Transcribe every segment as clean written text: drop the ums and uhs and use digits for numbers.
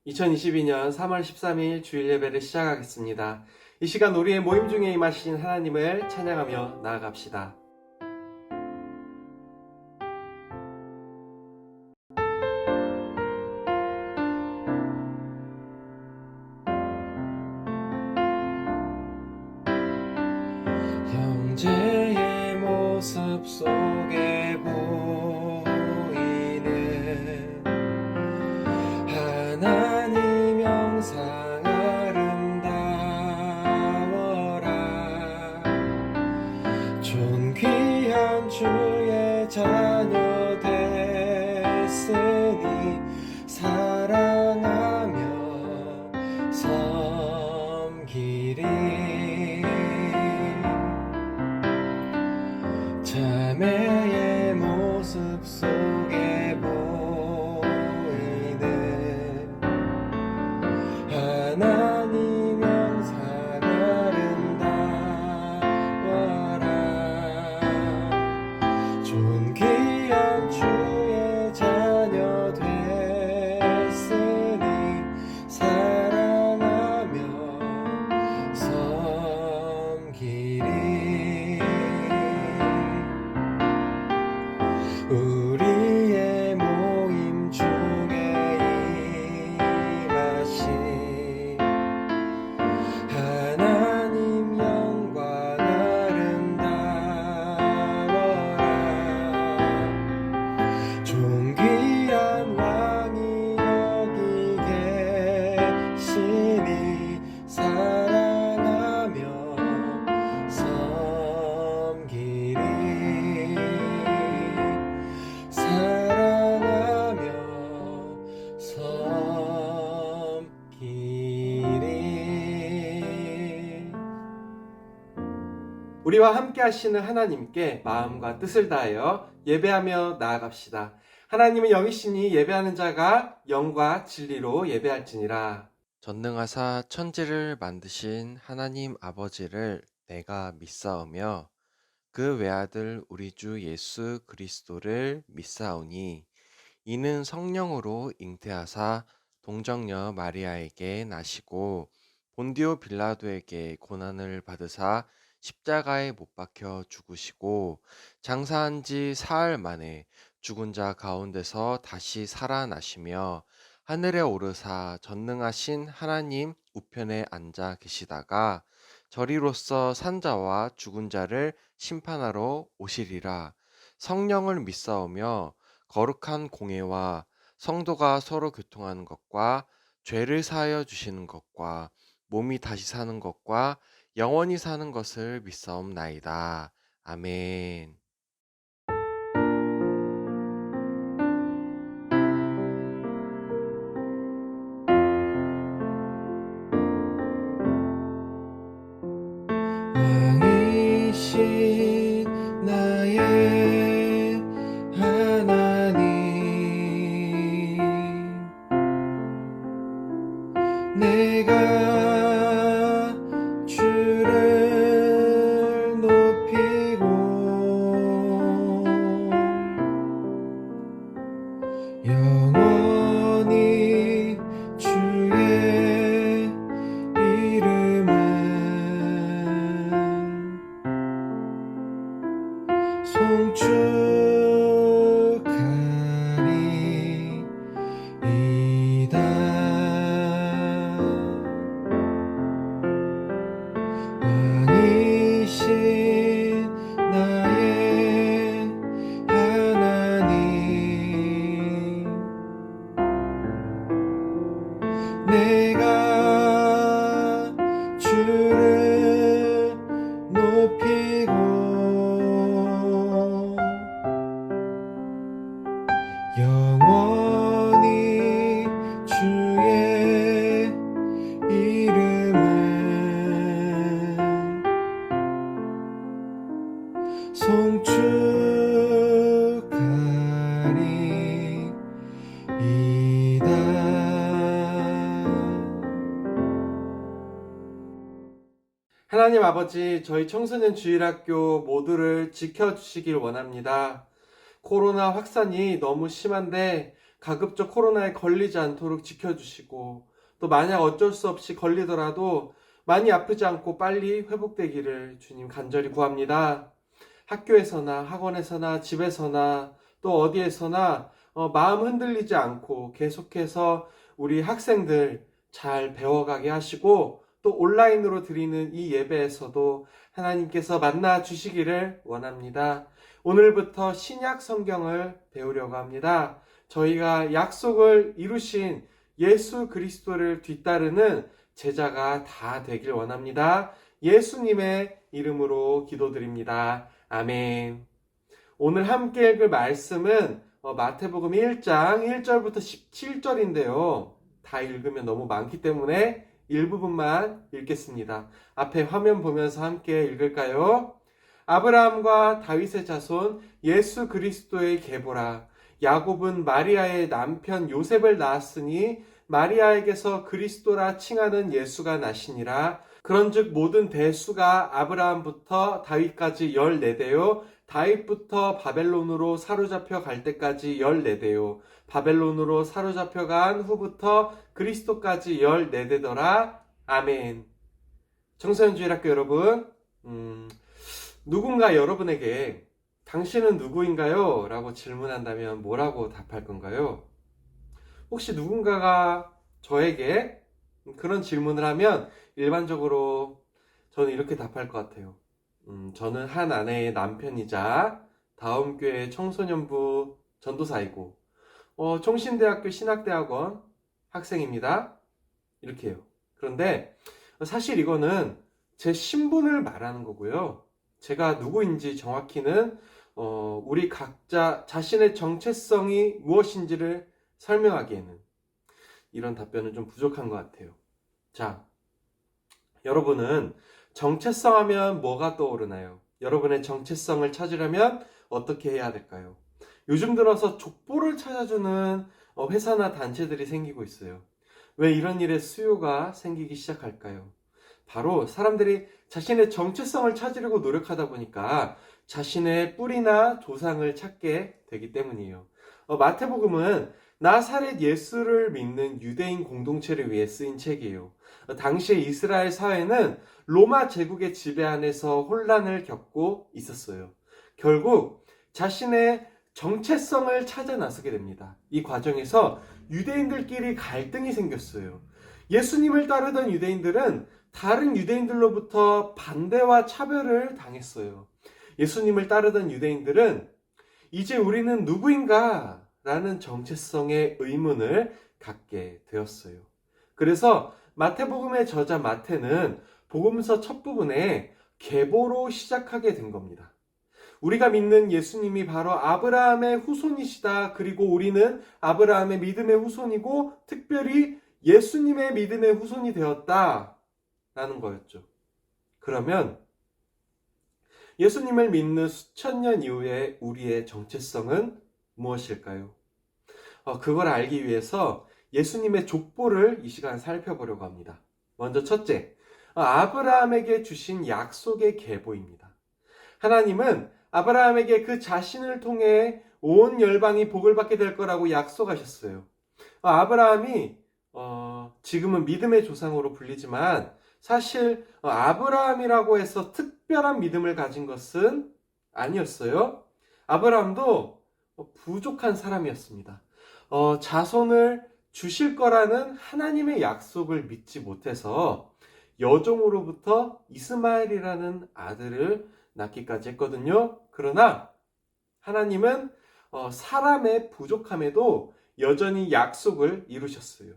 2022년 3월 13일 주일 예배를 시작하겠습니다. 이 시간 우리의 모임 중에 임하신 하나님을 찬양하며 나아갑시다. 형제의 모습 속에 보이는 하나님 영상 아름다워라. 존귀한 주의 자녀 됐으니 사랑하며 섬기리. 자매의 모습 속에 보이는 하나님 영상 아름다워라. 존귀한 주의 자녀 됐으니 사랑하며 섬기리. 우리의 모임 중에 임하신 하나님 영광 아름다워라. 존귀한 왕이 여기 계시니 사랑하며 섬기리. 사랑하며 섬기리. 우리와 함께 하시는 하나님께 마음과 뜻을 다하여 예배하며 나아갑시다. 하나님은 영이시니 예배하는 자가 영과 진리로 예배할지니라. 전능하사 천지를 만드신 하나님 아버지를 내가 믿사오며 그 외아들 우리 주 예수 그리스도를 믿사오니 이는 성령으로 잉태하사 동정녀 마리아에게 나시고 본디오 빌라도에게 고난을 받으사 십자가에 못 박혀 죽으시고 장사한 지 사흘 만에 죽은 자 가운데서 다시 살아나시며 하늘에 오르사 전능하신 하나님 우편에 앉아 계시다가 저리로서 산자와 죽은 자를 심판하러 오시리라. 성령을 믿사오며 거룩한 공예와 성도가 서로 교통하는 것과 죄를 사하여 주시는 것과 몸이 다시 사는 것과 영원히 사는 것을 믿사옵나이다. 아멘. 왕이신 나의 하나님, 내가 주를 높이고 영원히 주의 이름을 송축하리이다. 왕이신 나의 하나님, 내가 주를 높이고 영원히 주의 이름을 송축하리이다. 하나님 아버지, 저희 청소년 주일학교 모두를 지켜주시길 원합니다. 코로나 확산이 너무 심한데 가급적 코로나에 걸리지 않도록 지켜주시고, 또 만약 어쩔 수 없이 걸리더라도 많이 아프지 않고 빨리 회복되기를 주님 간절히 구합니다. 학교에서나 학원에서나 집에서나 또 어디에서나 마음 흔들리지 않고 계속해서 우리 학생들 잘 배워가게 하시고, 또 온라인으로 드리는 이 예배에서도 하나님께서 만나 주시기를 원합니다. 오늘부터 신약 성경을 배우려고 합니다. 저희가 약속을 이루신 예수 그리스도를 뒤따르는 제자가 다 되길 원합니다. 예수님의 이름으로 기도드립니다. 아멘. 오늘 함께 읽을 말씀은 마태복음 1장 1절부터 17절인데요. 다 읽으면 너무 많기 때문에 일부분만 읽겠습니다. 앞에 화면 보면서 함께 읽을까요? 아브라함과 다윗의 자손 예수 그리스도의 계보라. 야곱은 마리아의 남편 요셉을 낳았으니 마리아에게서 그리스도라 칭하는 예수가 나시니라. 그런즉 모든 대수가 아브라함부터 다윗까지 14대요, 다윗부터 바벨론으로 사로잡혀 갈 때까지 14대요, 바벨론으로 사로잡혀 간 후부터 그리스도까지 14대더라. 아멘. 청소년주일학교 여러분, 누군가 여러분에게 당신은 누구인가요? 라고 질문한다면 뭐라고 답할 건가요? 혹시 누군가가 저에게 그런 질문을 하면 일반적으로 저는 이렇게 답할 것 같아요. 저는 한 아내의 남편이자 다음 교회 청소년부 전도사이고 총신대학교 신학대학원 학생입니다. 이렇게 해요. 그런데 사실 이거는 제 신분을 말하는 거고요. 제가 누구인지 정확히는 우리 각자 자신의 정체성이 무엇인지를 설명하기에는 이런 답변은 좀 부족한 것 같아요. 자, 여러분은 정체성 하면 뭐가 떠오르나요? 여러분의 정체성을 찾으려면 어떻게 해야 될까요? 요즘 들어서 족보를 찾아주는 회사나 단체들이 생기고 있어요. 왜 이런 일에 수요가 생기기 시작할까요? 바로 사람들이 자신의 정체성을 찾으려고 노력하다 보니까 자신의 뿌리나 조상을 찾게 되기 때문이에요. 마태복음은 나사렛 예수를 믿는 유대인 공동체를 위해 쓰인 책이에요. 당시의 이스라엘 사회는 로마 제국의 지배 안에서 혼란을 겪고 있었어요. 결국 자신의 정체성을 찾아 나서게 됩니다. 이 과정에서 유대인들끼리 갈등이 생겼어요. 예수님을 따르던 유대인들은 다른 유대인들로부터 반대와 차별을 당했어요. 예수님을 따르던 유대인들은 이제 우리는 누구인가? 라는 정체성의 의문을 갖게 되었어요. 그래서 마태복음의 저자 마태는 복음서 첫 부분에 계보로 시작하게 된 겁니다. 우리가 믿는 예수님이 바로 아브라함의 후손이시다. 그리고 우리는 아브라함의 믿음의 후손이고 특별히 예수님의 믿음의 후손이 되었다. 라는 거였죠. 그러면 예수님을 믿는 수천 년 이후에 우리의 정체성은 무엇일까요? 그걸 알기 위해서 예수님의 족보를 이 시간 살펴보려고 합니다. 먼저 첫째, 아브라함에게 주신 약속의 계보입니다. 하나님은 아브라함에게 그 자신을 통해 온 열방이 복을 받게 될 거라고 약속하셨어요. 아브라함이 지금은 믿음의 조상으로 불리지만 사실 아브라함이라고 해서 특별한 믿음을 가진 것은 아니었어요. 아브라함도 부족한 사람이었습니다. 자손을 주실 거라는 하나님의 약속을 믿지 못해서 여종으로부터 이스마엘이라는 아들을 낳기까지 했거든요. 그러나 하나님은 사람의 부족함에도 여전히 약속을 이루셨어요.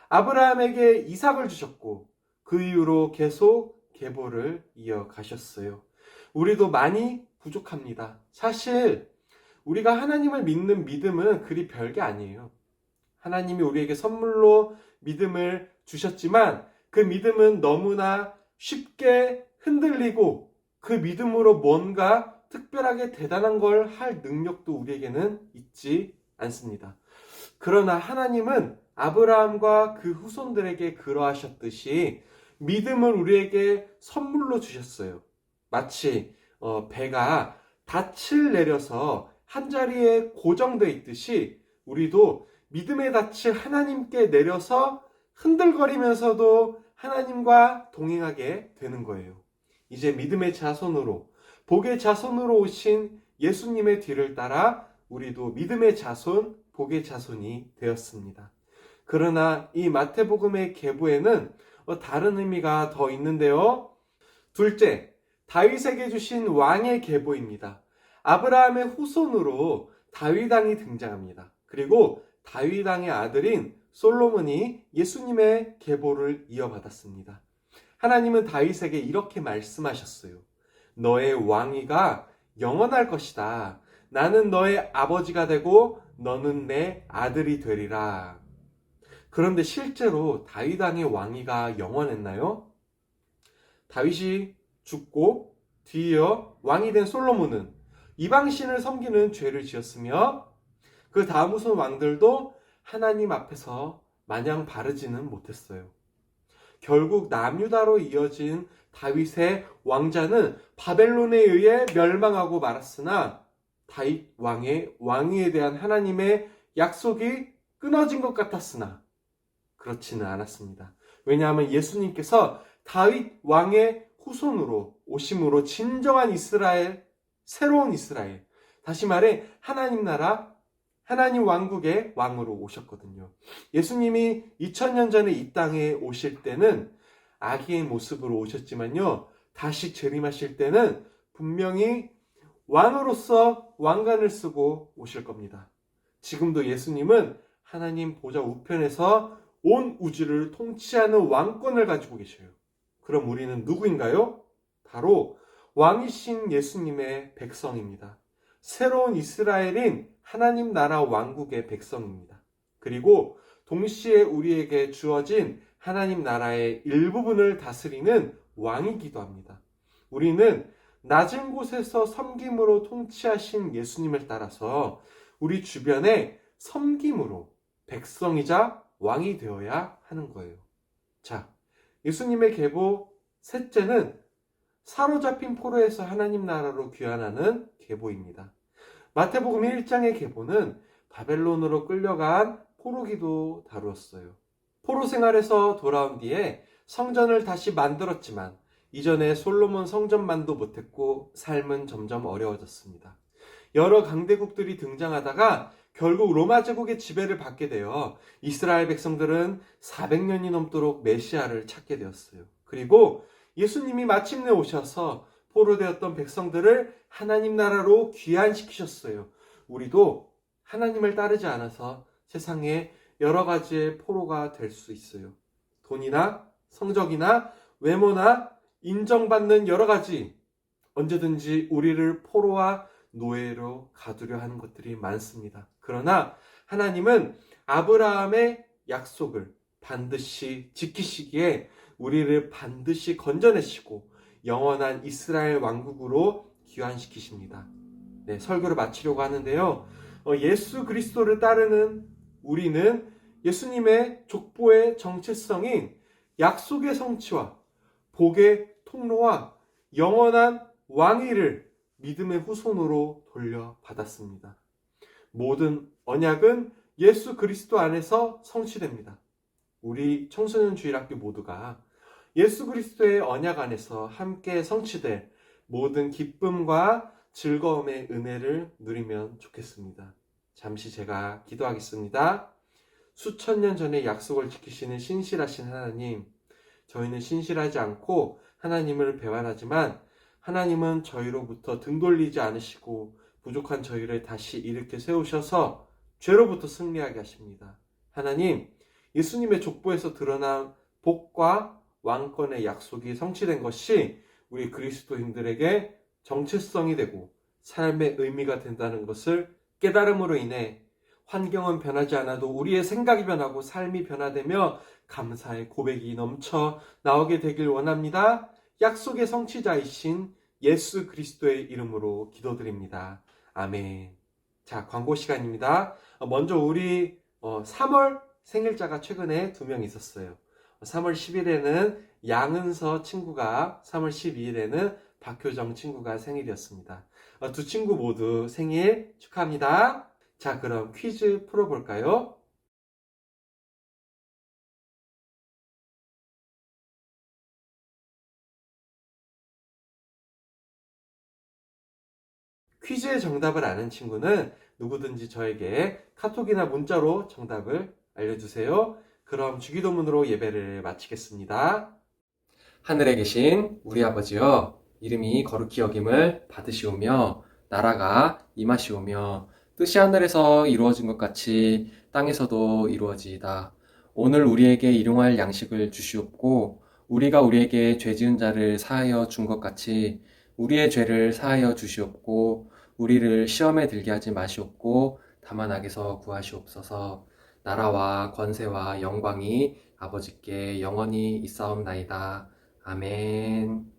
아브라함에게 이삭을 주셨고 그 이후로 계속 계보를 이어가셨어요. 우리도 많이 부족합니다. 사실 우리가 하나님을 믿는 믿음은 그리 별게 아니에요. 하나님이 우리에게 선물로 믿음을 주셨지만 그 믿음은 너무나 쉽게 흔들리고 그 믿음으로 뭔가 특별하게 대단한 걸 할 능력도 우리에게는 있지 않습니다. 그러나 하나님은 아브라함과 그 후손들에게 그러하셨듯이 믿음을 우리에게 선물로 주셨어요. 마치 배가 닻을 내려서 한 자리에 고정되어 있듯이 우리도 믿음의 닻을 하나님께 내려서 흔들거리면서도 하나님과 동행하게 되는 거예요. 이제 믿음의 자손으로, 복의 자손으로 오신 예수님의 뒤를 따라 우리도 믿음의 자손, 복의 자손이 되었습니다. 그러나 이 마태복음의 계보에는 다른 의미가 더 있는데요. 둘째, 다윗에게 주신 왕의 계보입니다. 아브라함의 후손으로 다윗왕이 등장합니다. 그리고 다윗왕의 아들인 솔로몬이 예수님의 계보를 이어받았습니다. 하나님은 다윗에게 이렇게 말씀하셨어요. 너의 왕위가 영원할 것이다. 나는 너의 아버지가 되고 너는 내 아들이 되리라. 그런데 실제로 다윗왕의 왕위가 영원했나요? 다윗이 죽고 뒤이어 왕이 된 솔로몬은 이방신을 섬기는 죄를 지었으며 그 다음 후손 왕들도 하나님 앞에서 마냥 바르지는 못했어요. 결국 남유다로 이어진 다윗의 왕자는 바벨론에 의해 멸망하고 말았으나 다윗 왕의 왕위에 대한 하나님의 약속이 끊어진 것 같았으나 그렇지는 않았습니다. 왜냐하면 예수님께서 다윗 왕의 후손으로 오심으로 진정한 이스라엘, 새로운 이스라엘, 다시 말해 하나님 나라, 하나님 왕국의 왕으로 오셨거든요. 예수님이 2000년 전에 이 땅에 오실 때는 아기의 모습으로 오셨지만요, 다시 재림하실 때는 분명히 왕으로서 왕관을 쓰고 오실 겁니다. 지금도 예수님은 하나님 보좌 우편에서 온 우주를 통치하는 왕권을 가지고 계셔요. 그럼 우리는 누구인가요? 바로 왕이신 예수님의 백성입니다. 새로운 이스라엘인 하나님 나라 왕국의 백성입니다. 그리고 동시에 우리에게 주어진 하나님 나라의 일부분을 다스리는 왕이기도 합니다. 우리는 낮은 곳에서 섬김으로 통치하신 예수님을 따라서 우리 주변에 섬김으로 백성이자 왕이 되어야 하는 거예요. 자, 예수님의 계보 셋째는 사로잡힌 포로에서 하나님 나라로 귀환하는 계보입니다. 마태복음 1장의 계보는 바벨론으로 끌려간 포로기도 다루었어요. 포로 생활에서 돌아온 뒤에 성전을 다시 만들었지만 이전에 솔로몬 성전만도 못했고 삶은 점점 어려워졌습니다. 여러 강대국들이 등장하다가 결국 로마 제국의 지배를 받게 되어 이스라엘 백성들은 400년이 넘도록 메시아를 찾게 되었어요. 그리고 예수님이 마침내 오셔서 포로되었던 백성들을 하나님 나라로 귀환시키셨어요. 우리도 하나님을 따르지 않아서 세상에 여러 가지의 포로가 될 수 있어요. 돈이나 성적이나 외모나 인정받는 여러 가지, 언제든지 우리를 포로와 노예로 가두려 하는 것들이 많습니다. 그러나 하나님은 아브라함의 약속을 반드시 지키시기에 우리를 반드시 건져내시고 영원한 이스라엘 왕국으로 귀환시키십니다. 네, 설교를 마치려고 하는데요. 예수 그리스도를 따르는 우리는 예수님의 족보의 정체성인 약속의 성취와 복의 통로와 영원한 왕위를 믿음의 후손으로 돌려받았습니다. 모든 언약은 예수 그리스도 안에서 성취됩니다. 우리 청소년 주일학교 모두가 예수 그리스도의 언약 안에서 함께 성취될 모든 기쁨과 즐거움의 은혜를 누리면 좋겠습니다. 잠시 제가 기도하겠습니다. 수천 년 전에 약속을 지키시는 신실하신 하나님, 저희는 신실하지 않고 하나님을 배반하지만 하나님은 저희로부터 등 돌리지 않으시고 부족한 저희를 다시 일으켜 세우셔서 죄로부터 승리하게 하십니다. 하나님, 예수님의 족보에서 드러난 복과 왕권의 약속이 성취된 것이 우리 그리스도인들에게 정체성이 되고 삶의 의미가 된다는 것을 깨달음으로 인해 환경은 변하지 않아도 우리의 생각이 변하고 삶이 변화되며 감사의 고백이 넘쳐 나오게 되길 원합니다. 약속의 성취자이신 예수 그리스도의 이름으로 기도드립니다. 아멘. 자, 광고 시간입니다. 먼저 우리 3월 생일자가 최근에 2명 있었어요. 3월 10일에는 양은서 친구가, 3월 12일에는 박효정 친구가 생일이었습니다. 두 친구 모두 생일 축하합니다. 자, 그럼 퀴즈 풀어볼까요? 퀴즈의 정답을 아는 친구는 누구든지 저에게 카톡이나 문자로 정답을 알려주세요. 그럼 주기도문으로 예배를 마치겠습니다. 하늘에 계신 우리 아버지여, 이름이 거룩히 여김을 받으시오며 나라가 임하시오며 뜻이 하늘에서 이루어진 것 같이 땅에서도 이루어지이다. 오늘 우리에게 일용할 양식을 주시옵고 우리가 우리에게 죄 지은 자를 사하여 준 것 같이 우리의 죄를 사하여 주시옵고 우리를 시험에 들게 하지 마시옵고 다만 악에서 구하시옵소서. 나라와 권세와 영광이 아버지께 영원히 있사옵나이다. 아멘.